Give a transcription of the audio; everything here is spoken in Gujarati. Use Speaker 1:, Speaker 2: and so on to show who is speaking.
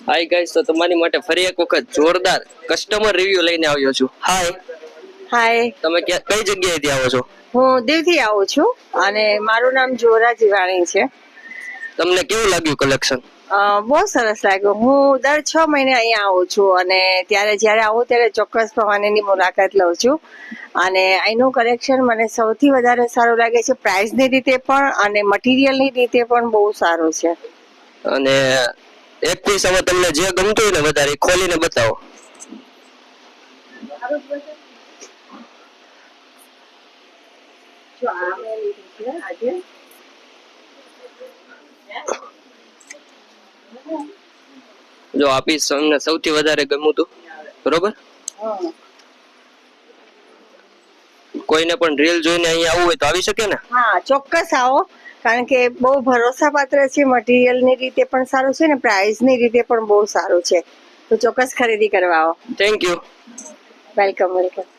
Speaker 1: હાય ગાઈસ, તો તમારી માટે ફરી એક વખત જોરદાર કસ્ટમર રિવ્યુ લઈને આવ્યો છું. હાય,
Speaker 2: હાય,
Speaker 1: તમે કઈ જગ્યાએથી આવો છો?
Speaker 2: હું દીવથી આવું છું અને મારું નામ જોરા જીવાણી છે.
Speaker 1: તમને કેવું લાગ્યું કલેક્શન?
Speaker 2: બહુ સરસ લાગ્યું. હું દર 6 મહિને અહીંયા આવું છું અને ત્યારે જ્યારે આવું ત્યારે ચોક્કસ પ્રમાણેની મુલાકાત લઉં છું અને અહીંનું કલેક્શન મને સૌથી વધારે સારું લાગે છે. પ્રાઇસની રીતે પણ અને મટીરિયલની રીતે પણ બહુ સારું છે.
Speaker 1: અને એક પીસ હવે તમને જે ગમતું હોય ને વધારે એ ખોલીને બતાવો.
Speaker 2: જો આ મેં લીધું છે આજે.
Speaker 1: જો આ પીસ તમને સૌથી વધારે ગમ્યું હતું, બરોબર? કોઈને પણ રીલ જોઈને અહીંયા આવવું હોય તો આવી શકે ને?
Speaker 2: હા, ચોક્કસ આવો, કારણ કે બહુ ભરોસાપાત્ર છે. મટીરિયલની રીતે પણ સારું છે ને પ્રાઇસની રીતે પણ બહુ સારું છે. તો ચોક્કસ ખરીદી કરવા આવો.
Speaker 1: Thank you.
Speaker 2: Welcome welcome.